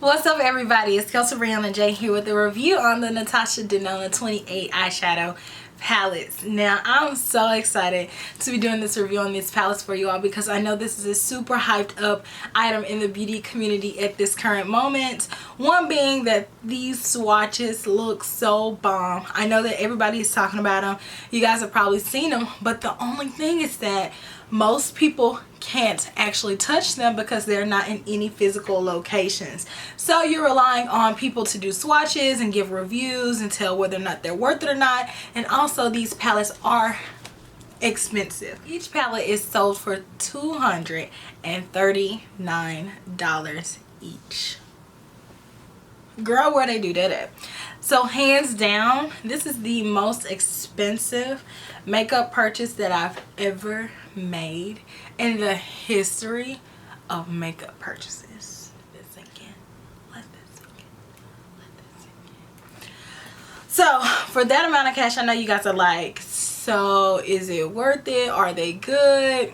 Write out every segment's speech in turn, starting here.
What's up, everybody? It's Kelsee, Briana, J here with a review on the Natasha Denona 28 eyeshadow palettes. Now, I'm so excited to be doing this review on these palettes for you all because I know this is a super hyped up item in the beauty community at this current moment. One being that these swatches look so bomb. I know that everybody is talking about them. You guys have probably seen them, but the only thing is that most people can't actually touch them because they're not in any physical locations. So you're relying on people to do swatches and give reviews and tell whether or not they're worth it or not. And also, these palettes are expensive. Each palette is sold for $239 each. Girl, where they do that at? So hands down, this is the most expensive makeup purchase that I've ever made in the history of makeup purchases. Let that sink in. Let that sink in. Let that sink in. So for that amount of cash, I know you guys are like, so is it worth it? Are they good?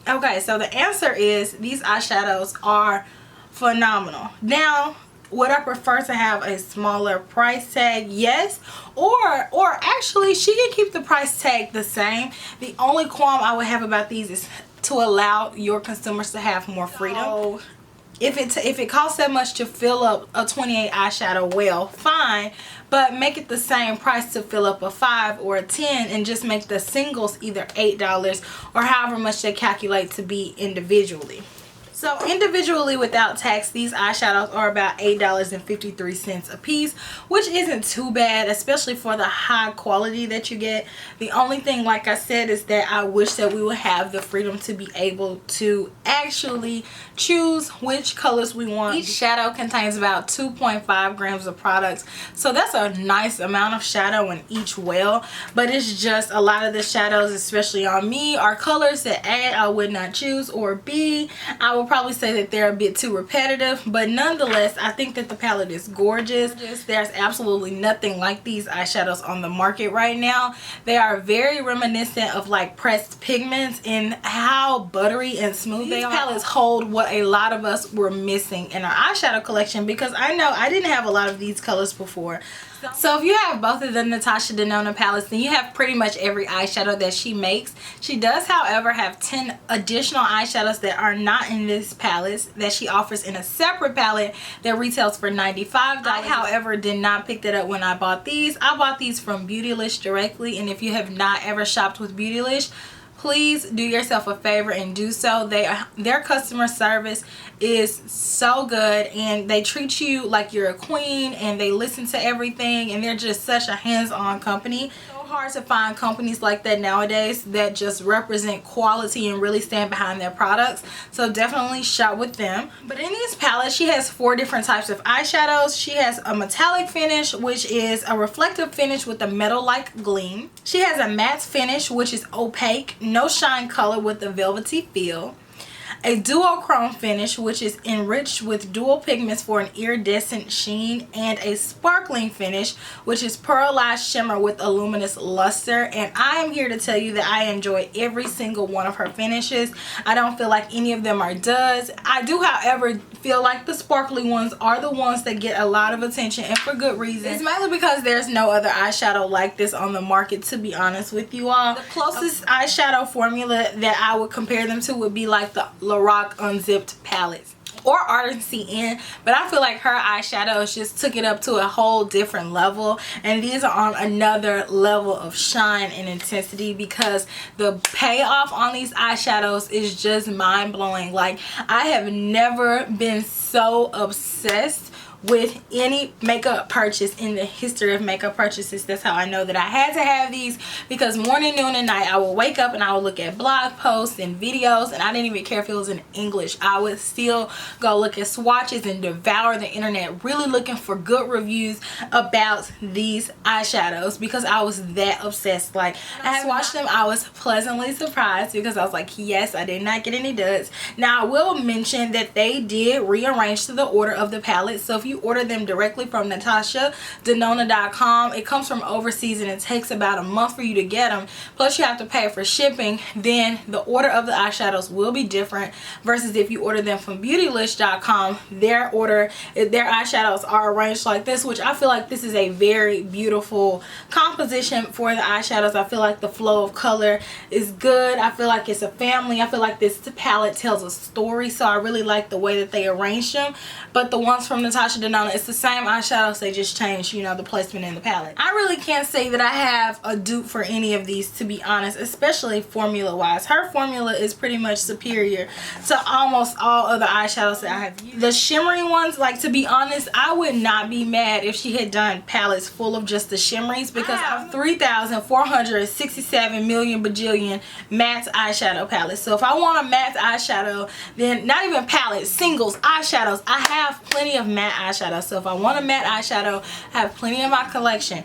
Okay, so the answer is these eyeshadows are phenomenal. Now, would I prefer to have a smaller price tag? Yes. Or actually, she can keep the price tag the same. The only qualm I would have about these is to allow your consumers to have more freedom. So if it costs that much to fill up a 28 eyeshadow, well, fine. But make it the same price to fill up a 5 or a 10 and just make the singles either $8 or however much they calculate to be individually. So individually without tax, these eyeshadows are about $8.53 a piece, which isn't too bad, especially for the high quality that you get. The only thing, like I said, is that I wish that we would have the freedom to be able to actually choose which colors we want. Each shadow contains about 2.5 grams of products, so that's a nice amount of shadow in each well. But it's just a lot of the shadows, especially on me, are colors that A, I would not choose, or B, I would probably say that they're a bit too repetitive. But nonetheless, I think that the palette is gorgeous. There's absolutely nothing like these eyeshadows on the market right now. They are very reminiscent of like pressed pigments in how buttery and smooth they are. These palettes hold what a lot of us were missing in our eyeshadow collection, because I know I didn't have a lot of these colors before. So if you have both of the Natasha Denona palettes, then you have pretty much every eyeshadow that she makes. She does, however, have 10 additional eyeshadows that are not in this palette that she offers in a separate palette that retails for $95. I, however, did not pick that up when I bought these. I bought these from Beautylish directly, and if you have not ever shopped with Beautylish, please do yourself a favor and do so. Their customer service is so good, and they treat you like you're a queen, and they listen to everything, and they're just such a hands-on company. So hard to find companies like that nowadays that just represent quality and really stand behind their products. So definitely shop with them. But in these palettes, she has 4 different types of eyeshadows. She has a metallic finish, which is a reflective finish with a metal-like gleam. She has a matte finish, which is opaque, no shine color with a velvety feel. A duochrome finish, which is enriched with dual pigments for an iridescent sheen, and a sparkling finish, which is pearlized shimmer with a luminous luster. And I am here to tell you that I enjoy every single one of her finishes. I don't feel like any of them are duds. I do, however, feel like the sparkly ones are the ones that get a lot of attention, and for good reason. It's mainly because there's no other eyeshadow like this on the market, to be honest with you all. The closest eyeshadow formula that I would compare them to would be like the Lorac Unzipped palettes or Ardency In, but I feel like her eyeshadows just took it up to a whole different level, and these are on another level of shine and intensity because the payoff on these eyeshadows is just mind-blowing. Like, I have never been so obsessed with any makeup purchase in the history of makeup purchases. That's how I know that I had to have these, because morning, noon, and night I would wake up and I would look at blog posts and videos, and I didn't even care if it was in English. I would still go look at swatches and devour the internet, really looking for good reviews about these eyeshadows because I was that obsessed. Like, I swatched them, I was pleasantly surprised because I was like, yes, I did not get any duds. Now, I will mention that they did rearrange to the order of the palette, so if you order them directly from NatashaDenona.com, it comes from overseas and it takes about a month for you to get them. Plus you have to pay for shipping. Then the order of the eyeshadows will be different versus if you order them from Beautylish.com. Their eyeshadows are arranged like this, which I feel like this is a very beautiful composition for the eyeshadows. I feel like the flow of color is good. I feel like it's a family. I feel like this palette tells a story, so I really like the way that they arranged them. But the ones from Natasha Denona, it's the same eyeshadows, they just changed, you know, the placement in the palette. I really can't say that I have a dupe for any of these, to be honest, especially formula wise. Her formula is pretty much superior to almost all other eyeshadows that I have used. The shimmery ones, like, to be honest, I would not be mad if she had done palettes full of just the shimmeries, because I have 3,467 million bajillion matte eyeshadow palettes. So if I want a matte eyeshadow, then not even palettes, singles, eyeshadows, I have plenty of matte eyeshadows. So if I want a matte eyeshadow, I have plenty in my collection.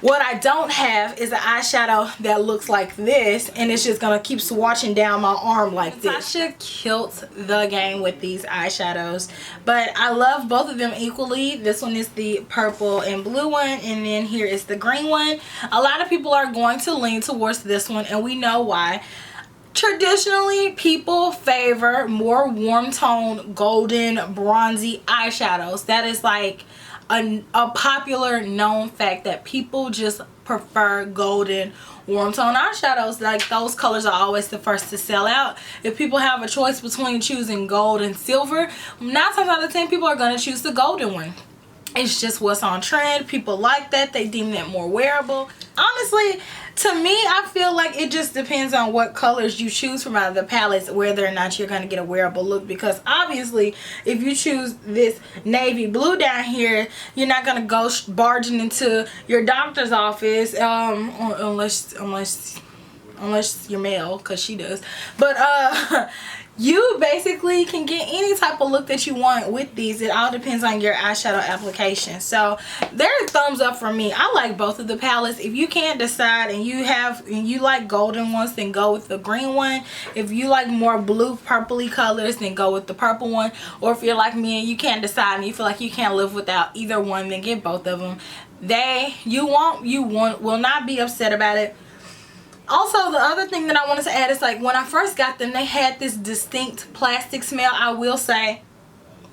What I don't have is an eyeshadow that looks like this, and it's just gonna keep swatching down my arm like this. Natasha killed the game with these eyeshadows, but I love both of them equally. This one is the purple and blue one, and then here is the green one. A lot of people are going to lean towards this one, and we know why. Traditionally, people favor more warm tone, golden, bronzy eyeshadows. That is like a popular known fact, that people just prefer golden warm tone eyeshadows. Like, those colors are always the first to sell out. If people have a choice between choosing gold and silver, 9 times out of 10 people are going to choose the golden one. It's just what's on trend. People like that. They deem that more wearable. Honestly, to me, I feel like it just depends on what colors you choose from out of the palettes, whether or not you're going to get a wearable look. Because obviously, if you choose this navy blue down here, you're not going to go barging into your doctor's office, unless you're male, because she does. But you basically can get any type of look that you want with these. It all depends on your eyeshadow application. So they're a thumbs up for me. I like both of the palettes. If you can't decide and you like golden ones, then go with the green one. If you like more blue purpley colors, then go with the purple one. Or if you're like me and you can't decide and you feel like you can't live without either one, then get both of them. You will not be upset about it. Also, the other thing that I wanted to add is, like, when I first got them, they had this distinct plastic smell. I will say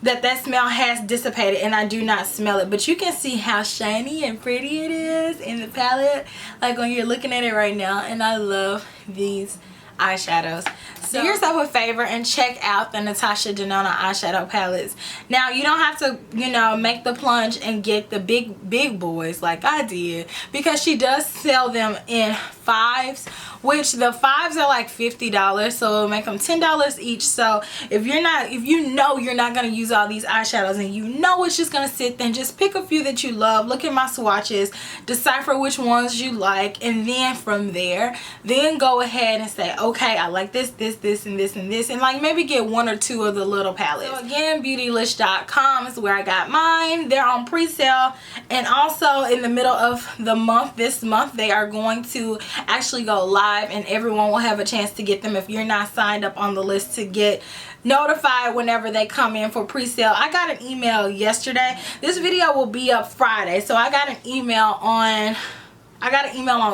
that smell has dissipated and I do not smell it. But you can see how shiny and pretty it is in the palette, like when you're looking at it right now. And I love these eyeshadows. So do yourself a favor and check out the Natasha Denona eyeshadow palettes. Now, you don't have to, you know, make the plunge and get the big boys like I did, because she does sell them in 5s, which the 5s are like $50, so it'll make them $10 each. So if you know you're not going to use all these eyeshadows and you know it's just going to sit, then just pick a few that you love, look at my swatches, decipher which ones you like, and then from there, then go ahead and say, okay, I like this, and this, and like maybe get 1 or 2 of the little palettes. So again, Beautylish.com is where I got mine. They're on pre-sale, and also in the middle of the month, this month, they are going to actually go live, and everyone will have a chance to get them if you're not signed up on the list to get notified whenever they come in for pre-sale. I got an email yesterday. This video will be up Friday, so I got an email on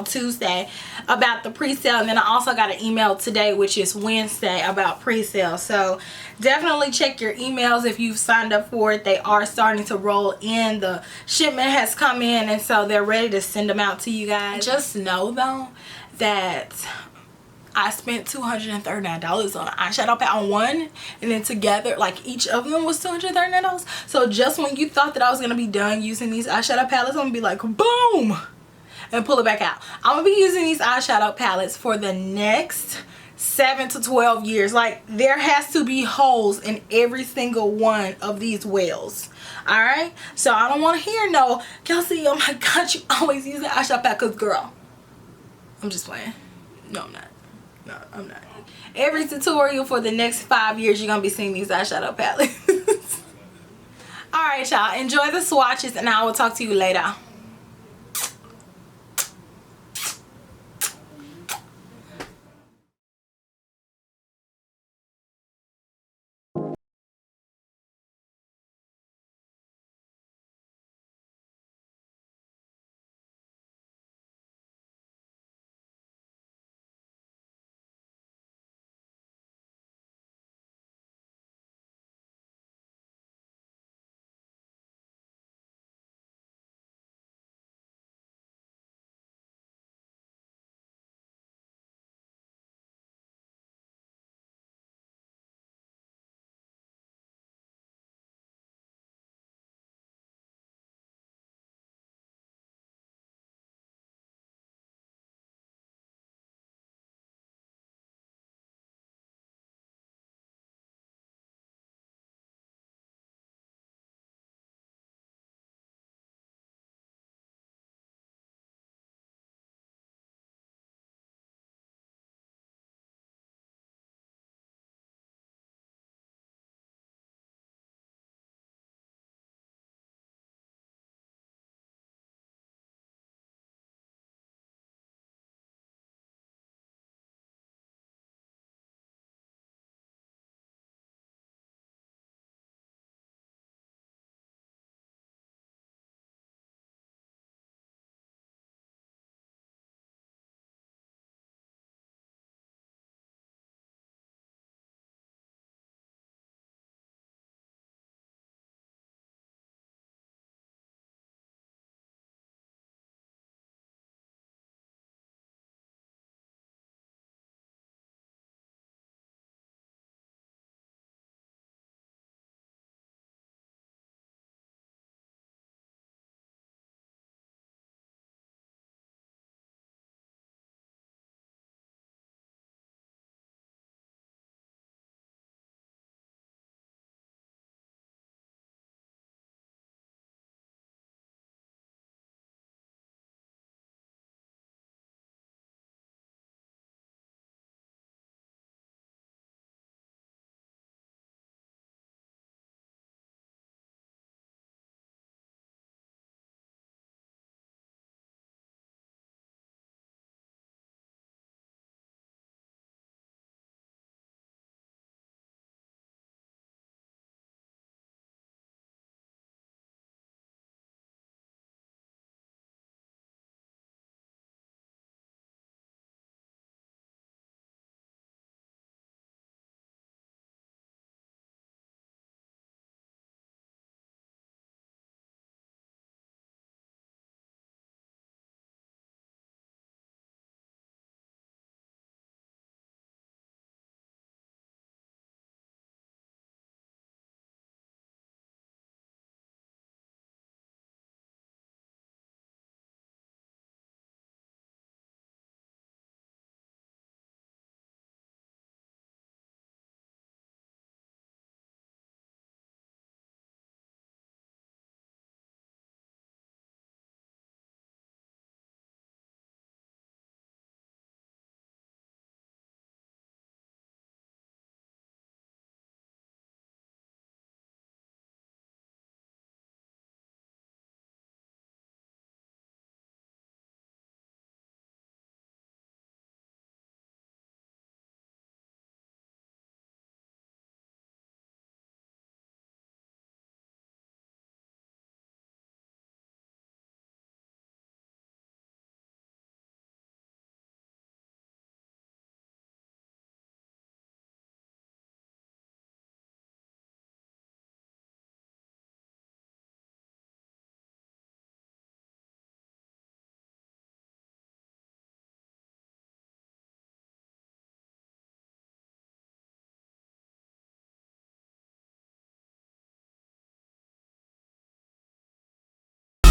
Tuesday about the pre-sale, and then I also got an email today, which is Wednesday, about pre-sale. So definitely check your emails if you've signed up for it. They are starting to roll in. The shipment has come in, and so they're ready to send them out to you guys. Just know though that I spent $239 on an eyeshadow palette on one, and then together, like, each of them was $239. So just when you thought that I was going to be done using these eyeshadow palettes, I'm going to be like, boom, and pull it back out. I'm going to be using these eyeshadow palettes for the next 7 to 12 years. Like, there has to be holes in every single one of these wells. Alright? So I don't want to hear no, Kelsey, oh my god, you always use the eyeshadow palette. Because, girl, I'm just playing. No, I'm not. No, I'm not. Every tutorial for the next 5 years, you're going to be seeing these eyeshadow palettes. Alright, y'all. Enjoy the swatches, and I will talk to you later.